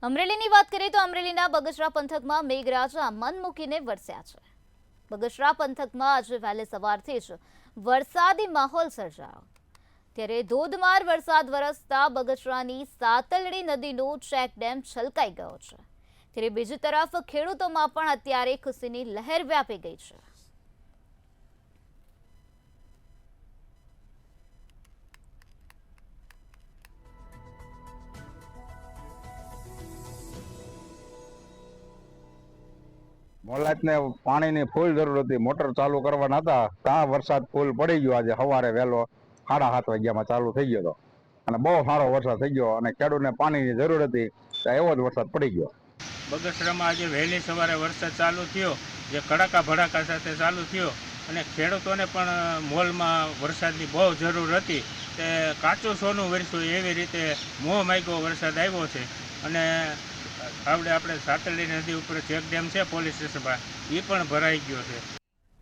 અમરેલીની વાત કરીએ તો અમરેલીના બગસરા પંથકમાં મેઘરાજા મન મૂકીને વરસ્યા છે। બગસરા પંથકમાં આજે વહેલી સવારથી જ વરસાદી માહોલ સર્જાયો, ત્યારે ધોધમાર વરસાદ વરસતા બગસરાની સાતલડી નદીનો ચેક ડેમ છલકાઈ ગયો છે। ત્યારે બીજી તરફ ખેડૂતોમાં પણ અત્યારે ખુશીની લહેર વ્યાપી ગઈ છે। મોલાતને પાણીની ફૂલ જરૂર હતી, મોટર ચાલુ કરવાના હતા ત્યાં વરસાદ ફૂલ પડી ગયો। આજે સવારે વહેલો 7:30 વાગ્યામાં ચાલુ થઈ ગયો હતો અને બહુ સારો વરસાદ થઈ ગયો અને ખેડૂતને પાણીની જરૂર હતી ત્યાં એવો જ વરસાદ પડી ગયો। બગસરામાં આજે વહેલી સવારે વરસાદ ચાલુ થયો, જે કડાકા ભડાકા સાથે ચાલુ થયો અને ખેડૂતોને પણ મોલમાં વરસાદની બહુ જરૂર હતી। તે કાચું સોનું વરસ્યું એવી રીતે મોહ માગ્યો વરસાદ આવ્યો છે અને આપણે સાતલડી નદી ઉપર ચેક ડેમ છે પોલીસ સ્ટેશન પર, એ પણ ભરાઈ ગયો છે।